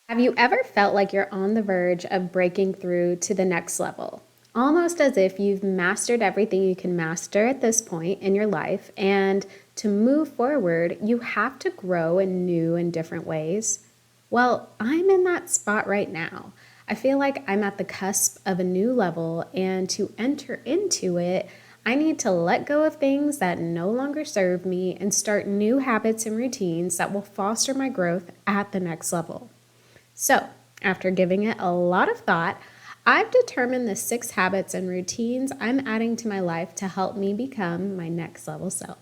Have you ever felt like you're on the verge of breaking through to the next level? Almost as if you've mastered everything you can master at this point in your life, and to move forward, you have to grow in new and different ways. Well, I'm in that spot right now. I feel like I'm at the cusp of a new level, and to enter into it, I need to let go of things that no longer serve me and start new habits and routines that will foster my growth at the next level. So, after giving it a lot of thought, I've determined the 6 habits and routines I'm adding to my life to help me become my next level self.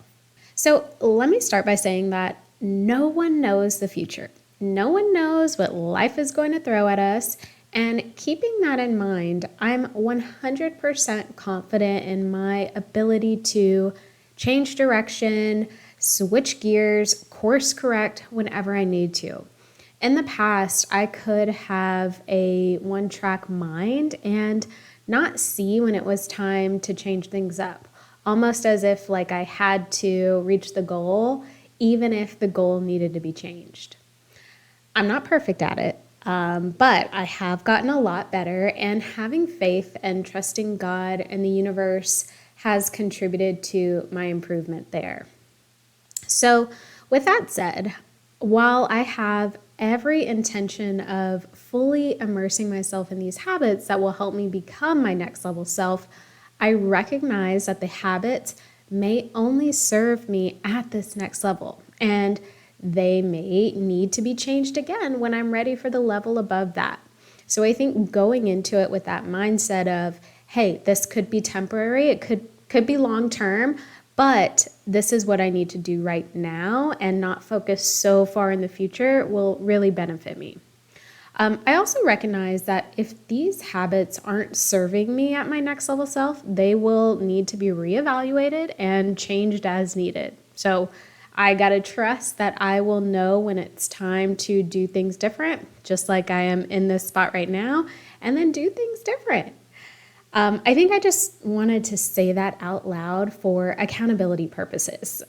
So, let me start by saying that no one knows the future. No one knows what life is going to throw at us. And keeping that in mind, I'm 100% confident in my ability to change direction, switch gears, course correct whenever I need to. In the past, I could have a one-track mind and not see when it was time to change things up, almost as if like I had to reach the goal, even if the goal needed to be changed. I'm not perfect at it, but I have gotten a lot better, and having faith and trusting God and the universe has contributed to my improvement there. So, with that said, while I have every intention of fully immersing myself in these habits that will help me become my next level self, I recognize that the habits may only serve me at this next level, and they may need to be changed again when I'm ready for the level above that. So I think going into it with that mindset of, hey, this could be temporary, it could be long term, but this is what I need to do right now and not focus so far in the future will really benefit me. I also recognize that if these habits aren't serving me at my next level self, they will need to be reevaluated and changed as needed. So I got to trust that I will know when it's time to do things different, just like I am in this spot right now, and then do things different. I think I just wanted to say that out loud for accountability purposes.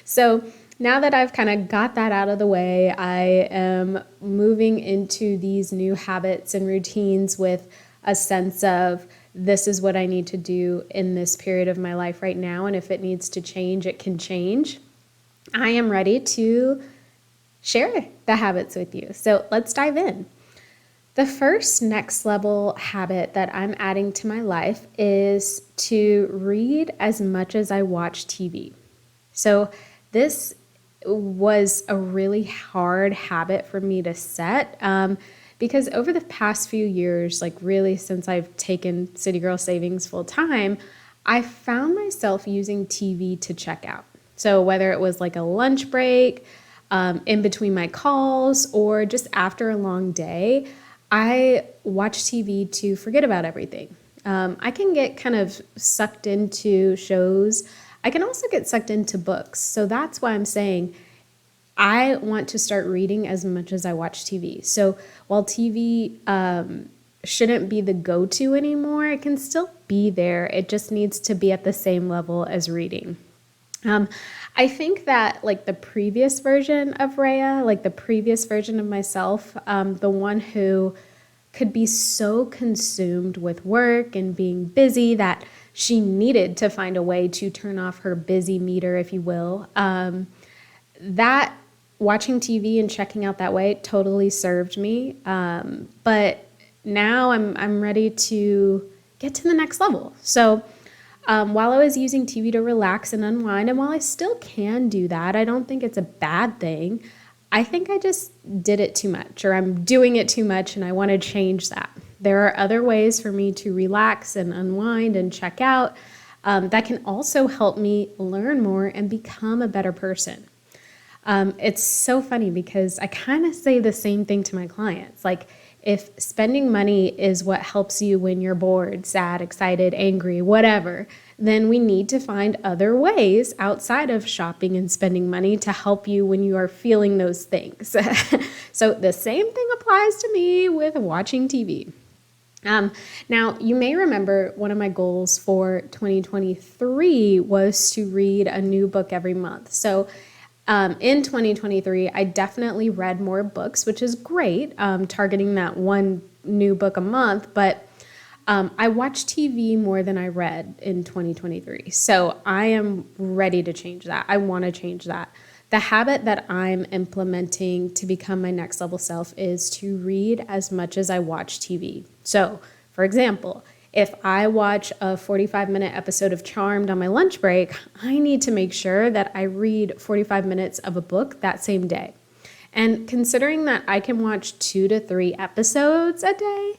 So now that I've kind of got that out of the way, I am moving into these new habits and routines with a sense of this is what I need to do in this period of my life right now. And if it needs to change, it can change. I am ready to share the habits with you. So let's dive in. The first next level habit that I'm adding to my life is to read as much as I watch TV. So this was a really hard habit for me to set because over the past few years, like really since I've taken City Girl Savings full time, I found myself using TV to check out. So whether it was like a lunch break, in between my calls, or just after a long day, I watch TV to forget about everything. I can get kind of sucked into shows. I can also get sucked into books. So that's why I'm saying I want to start reading as much as I watch TV. So while TV shouldn't be the go-to anymore, it can still be there. It just needs to be at the same level as reading. I think that like the previous version of Rhea, like the previous version of myself, the one who could be so consumed with work and being busy that she needed to find a way to turn off her busy meter, if you will, that watching TV and checking out that way totally served me. But now I'm ready to get to the next level. So while I was using TV to relax and unwind, and while I still can do that, I don't think it's a bad thing. I think I just did it too much, or I'm doing it too much, and I want to change that. There are other ways for me to relax and unwind and check out that can also help me learn more and become a better person. It's so funny because I kind of say the same thing to my clients. Like, if spending money is what helps you when you're bored, sad, excited, angry, whatever, then we need to find other ways outside of shopping and spending money to help you when you are feeling those things. So the same thing applies to me with watching TV. Now, you may remember one of my goals for 2023 was to read a new book every month. So In 2023, I definitely read more books, which is great, targeting that one new book a month, but I watched TV more than I read in 2023. So I am ready to change that. I want to change that. The habit that I'm implementing to become my next level self is to read as much as I watch TV. So, for example, if I watch a 45-minute episode of Charmed on my lunch break, I need to make sure that I read 45 minutes of a book that same day. And considering that I can watch 2 to 3 episodes a day,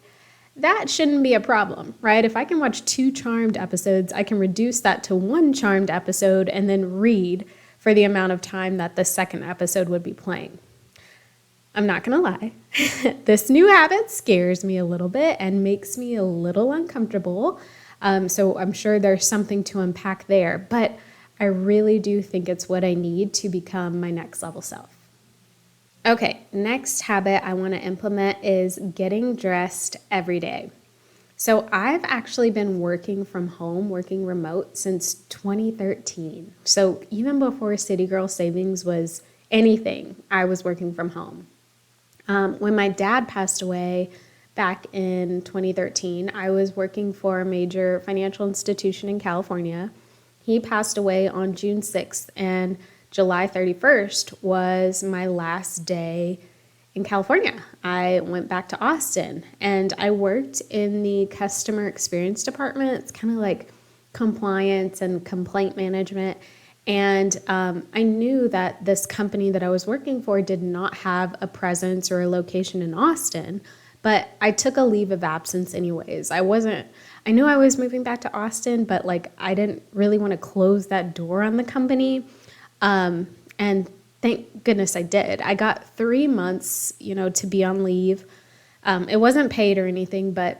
that shouldn't be a problem, right? If I can watch 2 Charmed episodes, I can reduce that to 1 Charmed episode and then read for the amount of time that the second episode would be playing. I'm not going to lie. This new habit scares me a little bit and makes me a little uncomfortable. So I'm sure there's something to unpack there, but I really do think it's what I need to become my next level self. Okay, next habit I want to implement is getting dressed every day. So I've actually been working from home, working remote since 2013. So even before City Girl Savings was anything, I was working from home. When my dad passed away back in 2013, I was working for a major financial institution in California. He passed away on June 6th, and July 31st was my last day in California. I went back to Austin and I worked in the customer experience department. It's kind of like compliance and complaint management. And I knew that this company that I was working for did not have a presence or a location in Austin, but I took a leave of absence anyways. I knew I was moving back to Austin, but like I didn't really want to close that door on the company. And thank goodness I did. I got 3 months, to be on leave. It wasn't paid or anything, but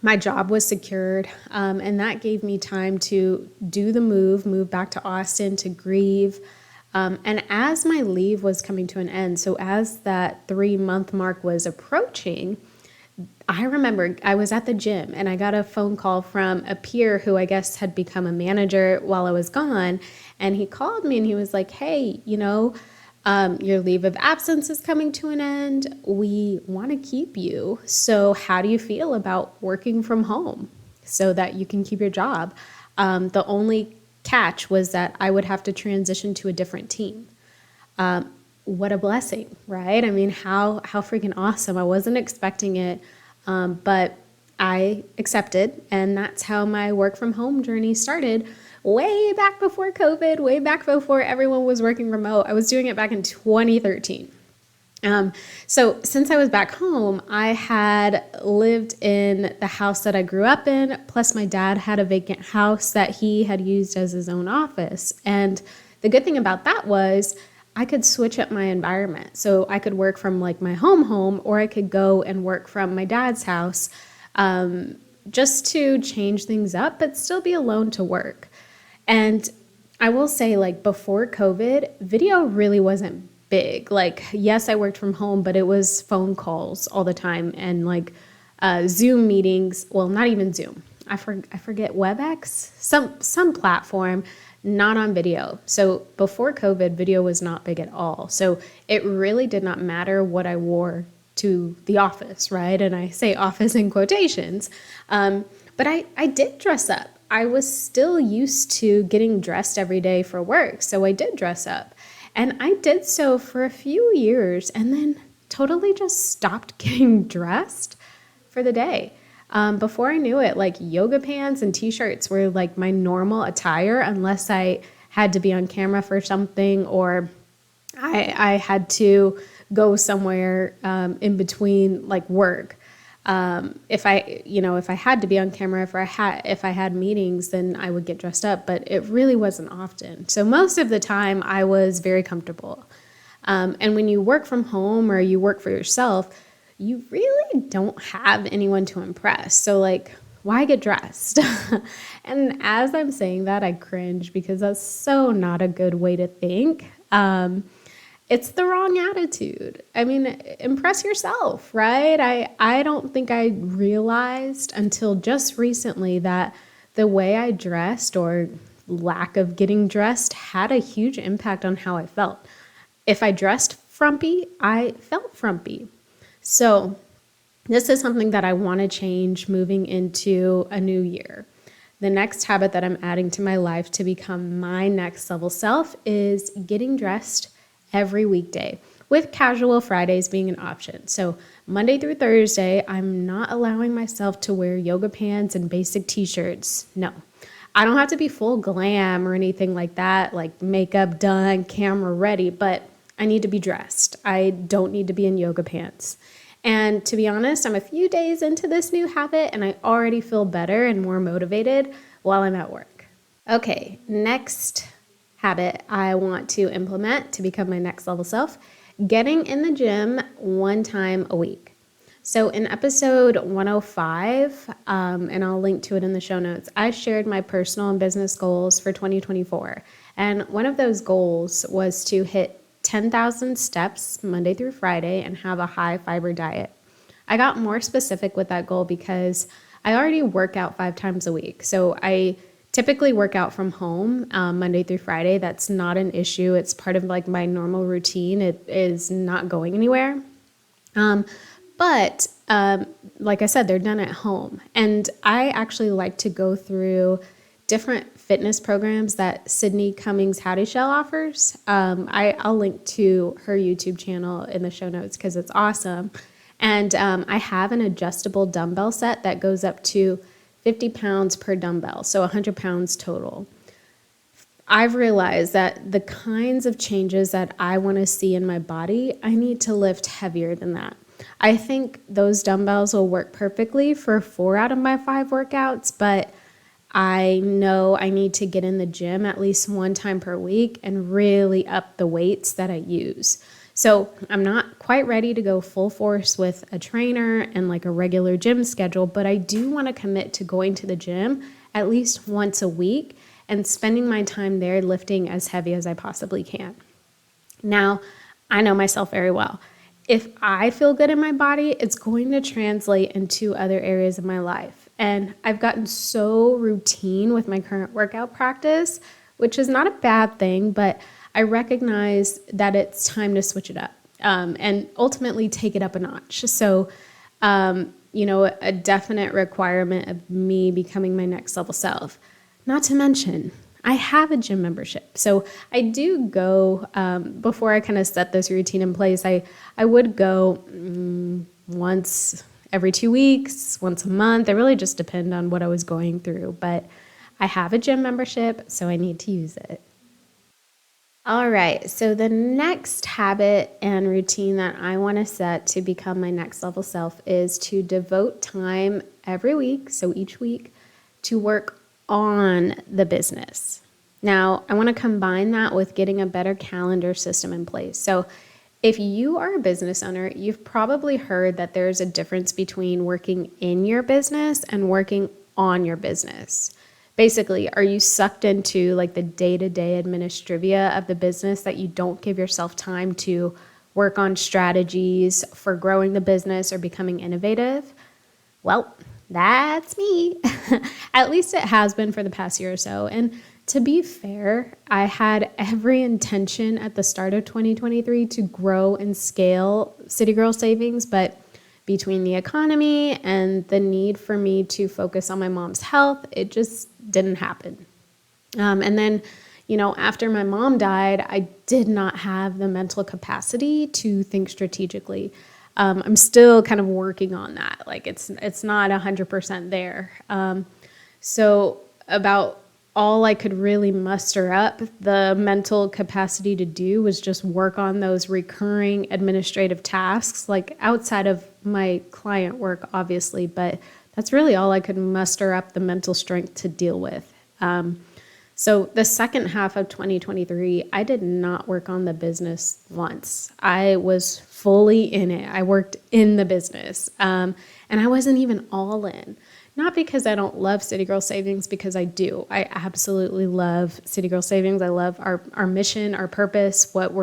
my job was secured. And that gave me time to do the move back to Austin to grieve. And as my leave was coming to an end, so as that 3-month mark was approaching, I remember I was at the gym and I got a phone call from a peer who I guess had become a manager while I was gone. And he called me and he was like, hey, your leave of absence is coming to an end. We want to keep you. So how do you feel about working from home so that you can keep your job? The only catch was that I would have to transition to a different team. What a blessing, right? I mean, how freaking awesome. I wasn't expecting it, but I accepted. And that's how my work from home journey started. Way back before COVID, way back before everyone was working remote. I was doing it back in 2013. So since I was back home, I had lived in the house that I grew up in, plus my dad had a vacant house that he had used as his own office. And the good thing about that was I could switch up my environment. So I could work from like my home, or I could go and work from my dad's house, just to change things up, but still be alone to work. And I will say, like, before COVID, video really wasn't big. Like, yes, I worked from home, but it was phone calls all the time and like Zoom meetings. Well, not even Zoom. I forget, WebEx, some platform, not on video. So before COVID, video was not big at all. So it really did not matter what I wore to the office, right? And I say office in quotations. But I did dress up. I was still used to getting dressed every day for work. So I did dress up. And I did so for a few years and then totally just stopped getting dressed for the day. Before I knew it, like yoga pants and t-shirts were like my normal attire unless I had to be on camera for something or I had to go somewhere in between like work. If I had to be on camera, if I had meetings, then I would get dressed up, but it really wasn't often. So most of the time I was very comfortable. And when you work from home or you work for yourself, you really don't have anyone to impress. So like, why get dressed? And as I'm saying that, I cringe because that's so not a good way to think. It's the wrong attitude. I mean, impress yourself, right? I don't think I realized until just recently that the way I dressed or lack of getting dressed had a huge impact on how I felt. If I dressed frumpy, I felt frumpy. So this is something that I want to change moving into a new year. The next habit that I'm adding to my life to become my next level self is getting dressed every weekday, with casual Fridays being an option. So Monday through Thursday, I'm not allowing myself to wear yoga pants and basic t-shirts. No, I don't have to be full glam or anything like that, like makeup done, camera ready, but I need to be dressed. I don't need to be in yoga pants. And to be honest, I'm a few days into this new habit and I already feel better and more motivated while I'm at work. Okay, next habit I want to implement to become my next level self, getting in the gym one time a week. So in episode 105, and I'll link to it in the show notes, I shared my personal and business goals for 2024. And one of those goals was to hit 10,000 steps Monday through Friday and have a high fiber diet. I got more specific with that goal because I already work out 5 times a week. So I typically work out from home Monday through Friday. That's not an issue. It's part of like my normal routine. It is not going anywhere. But like I said, they're done at home. And I actually like to go through different fitness programs that Sydney Cummings Hattishell offers. I'll link to her YouTube channel in the show notes because it's awesome. And I have an adjustable dumbbell set that goes up to 50 pounds per dumbbell, so 100 pounds total. I've realized that the kinds of changes that I want to see in my body, I need to lift heavier than that. I think those dumbbells will work perfectly for 4 out of my 5 workouts, but I know I need to get in the gym at least 1 time per week and really up the weights that I use. So I'm not quite ready to go full force with a trainer and like a regular gym schedule, but I do want to commit to going to the gym at least once a week and spending my time there lifting as heavy as I possibly can. Now, I know myself very well. If I feel good in my body, it's going to translate into other areas of my life. And I've gotten so routine with my current workout practice, which is not a bad thing, but I recognize that it's time to switch it up and ultimately take it up a notch. So, a definite requirement of me becoming my next level self. Not to mention, I have a gym membership. So I do go, before I kind of set this routine in place, I would go once every 2 weeks, once a month. It really just depended on what I was going through. But I have a gym membership, so I need to use it. All right, so the next habit and routine that I want to set to become my next level self is to devote time every week, so each week, to work on the business. Now, I want to combine that with getting a better calendar system in place. So if you are a business owner, you've probably heard that there's a difference between working in your business and working on your business. Basically, are you sucked into like the day-to-day administrivia of the business that you don't give yourself time to work on strategies for growing the business or becoming innovative? Well, that's me. At least it has been for the past year or so. And to be fair, I had every intention at the start of 2023 to grow and scale City Girl Savings, but between the economy and the need for me to focus on my mom's health, it just didn't happen. And then, after my mom died, I did not have the mental capacity to think strategically. I'm still kind of working on that. Like it's not 100% there. So about all I could really muster up the mental capacity to do was just work on those recurring administrative tasks, like outside of my client work, obviously, but that's really all I could muster up the mental strength to deal with. So the second half of 2023, I did not work on the business once. I was fully in it. I worked in the business, and I wasn't even all in. Not because I don't love City Girl Savings, because I do. I absolutely love City Girl Savings. I love our mission, our purpose, what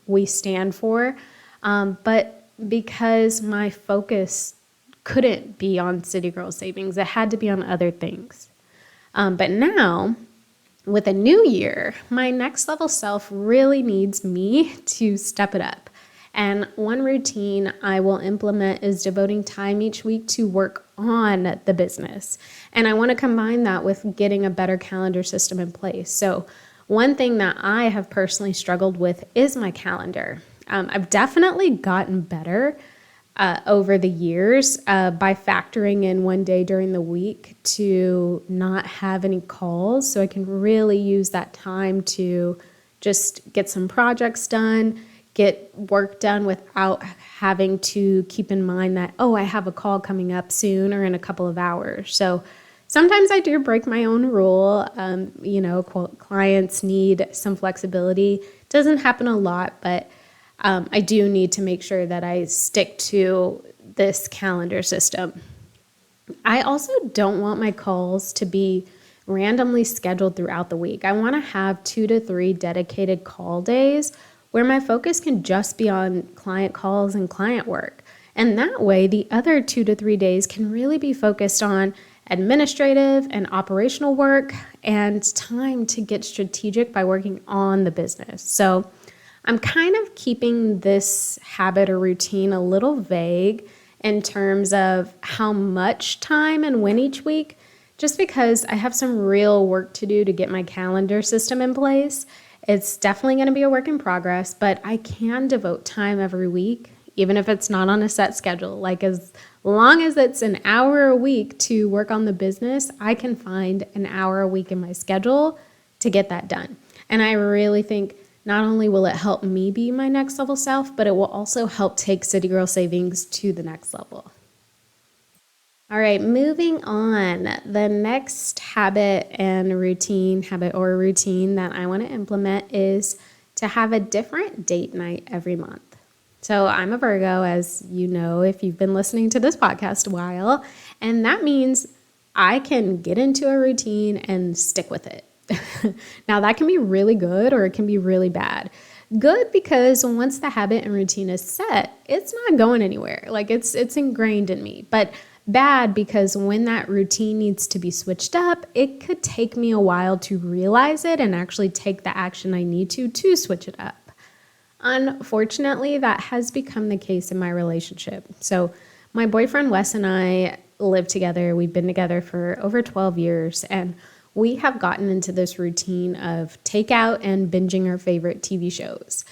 we stand for. But because my focus couldn't be on City Girl Savings, it had to be on other things. But now With a new year, my next level self really needs me to step it up. And one routine I will implement is devoting time each week to work on the business. And I want to combine that with getting a better calendar system in place. So one thing that I have personally struggled with is my calendar. I've definitely gotten better over the years by factoring in one day during the week to not have any calls. So I can really use that time to just get some projects done, get work done without having to keep in mind that, oh, I have a call coming up soon or in a couple of hours. So sometimes I do break my own rule. Clients need some flexibility. Doesn't happen a lot, but I do need to make sure that I stick to this calendar system. I also don't want my calls to be randomly scheduled throughout the week. I want to have 2 to 3 dedicated call days where my focus can just be on client calls and client work. And that way, the other 2 to 3 days can really be focused on administrative and operational work and time to get strategic by working on the business. So I'm kind of keeping this habit or routine a little vague in terms of how much time and when each week, just because I have some real work to do to get my calendar system in place. It's definitely going to be a work in progress, but I can devote time every week, even if it's not on a set schedule. Like as long as it's an hour a week to work on the business, I can find an hour a week in my schedule to get that done. And I really think not only will it help me be my next level self, but it will also help take City Girl Savings to the next level. All right, moving on. The next habit or routine that I want to implement is to have a different date night every month. So I'm a Virgo, as you know, if you've been listening to this podcast a while, and that means I can get into a routine and stick with it. Now that can be really good or it can be really bad. Good because once the habit and routine is set, it's not going anywhere. Like it's ingrained in me. But bad because when that routine needs to be switched up, it could take me a while to realize it and actually take the action I need to switch it up. Unfortunately, that has become the case in my relationship. So my boyfriend Wes and I live together. We've been together for over 12 years, and we have gotten into this routine of takeout and binging our favorite TV shows.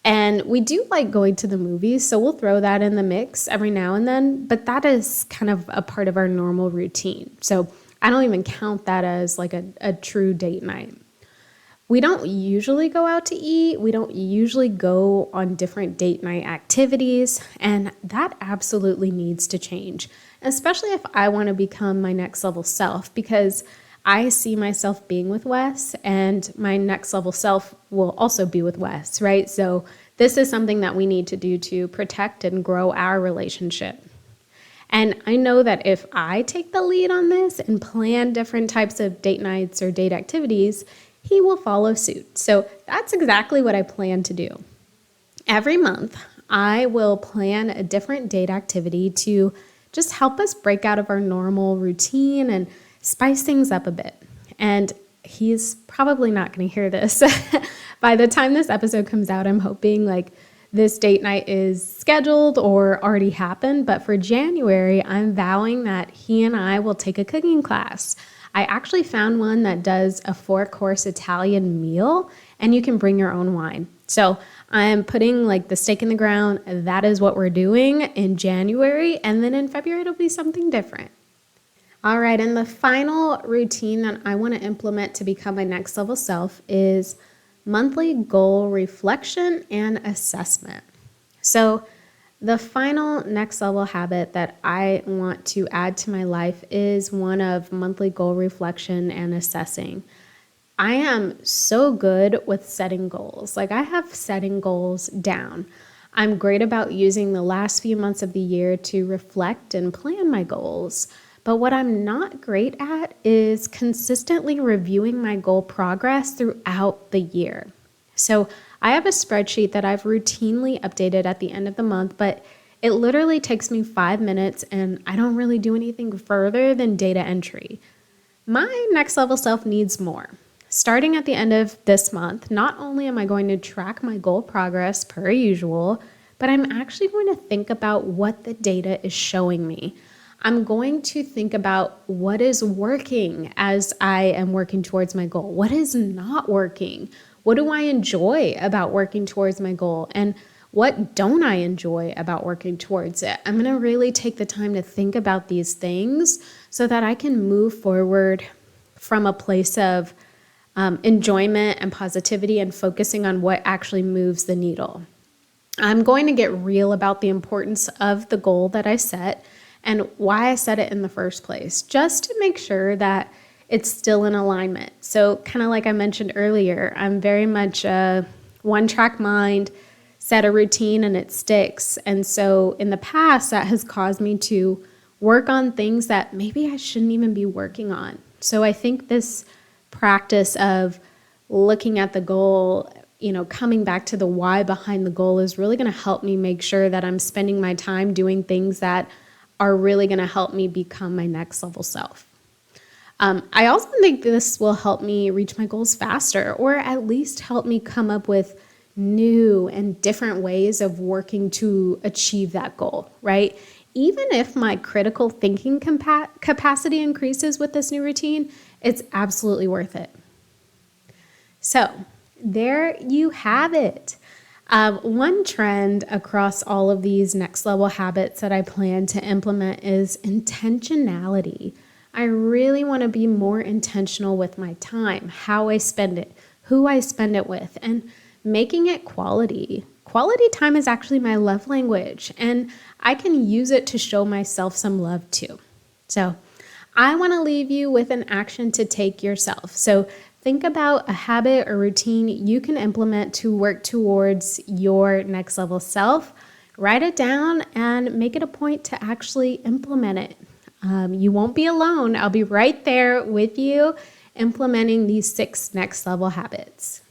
And we do like going to the movies, so we'll throw that in the mix every now and then, but that is kind of a part of our normal routine. So I don't even count that as like a true date night. We don't usually go out to eat. We don't usually go on different date night activities, and that absolutely needs to change, especially if I want to become my next level self, because I see myself being with Wes, and my next level self will also be with Wes, right? So this is something that we need to do to protect and grow our relationship. And I know that if I take the lead on this and plan different types of date nights or date activities, he will follow suit. So that's exactly what I plan to do. Every month, I will plan a different date activity to just help us break out of our normal routine and spice things up a bit. And he's probably not going to hear this. By the time this episode comes out, I'm hoping like this date night is scheduled or already happened. But for January, I'm vowing that he and I will take a cooking class. I actually found one that does a 4-course Italian meal, and you can bring your own wine. So I'm putting like the stake in the ground. That is what we're doing in January. And then in February, it'll be something different. All right, and the final routine that I want to implement to become my next level self is monthly goal reflection and assessment. So the final next level habit that I want to add to my life is one of monthly goal reflection and assessing. I am so good with setting goals. Like I have setting goals down. I'm great about using the last few months of the year to reflect and plan my goals. But what I'm not great at is consistently reviewing my goal progress throughout the year. So I have a spreadsheet that I've routinely updated at the end of the month, but it literally takes me 5 minutes and I don't really do anything further than data entry. My next level self needs more. starting at the end of this month, not only am I going to track my goal progress per usual, but I'm actually going to think about what the data is showing me. I'm going to think about what is working as I am working towards my goal. What is not working? What do I enjoy about working towards my goal? And what don't I enjoy about working towards it? I'm going to really take the time to think about these things so that I can move forward from a place of enjoyment and positivity and focusing on what actually moves the needle. I'm going to get real about the importance of the goal that I set and why I set it in the first place, just to make sure that it's still in alignment. So kind of like I mentioned earlier, I'm very much a one-track mind, set a routine and it sticks. And so in the past, that has caused me to work on things that maybe I shouldn't even be working on. So I think this practice of looking at the goal, coming back to the why behind the goal is really going to help me make sure that I'm spending my time doing things that are really going to help me become my next level self. I also think this will help me reach my goals faster, or at least help me come up with new and different ways of working to achieve that goal, right? Even if my critical thinking capacity increases with this new routine, it's absolutely worth it. So there you have it. One trend across all of these next level habits that I plan to implement is intentionality. I really want to be more intentional with my time, how I spend it, who I spend it with, and making it quality. Quality time is actually my love language, and I can use it to show myself some love too. So I want to leave you with an action to take yourself. So think about a habit or routine you can implement to work towards your next level self. Write it down and make it a point to actually implement it. You won't be alone. I'll be right there with you implementing these 6 next level habits.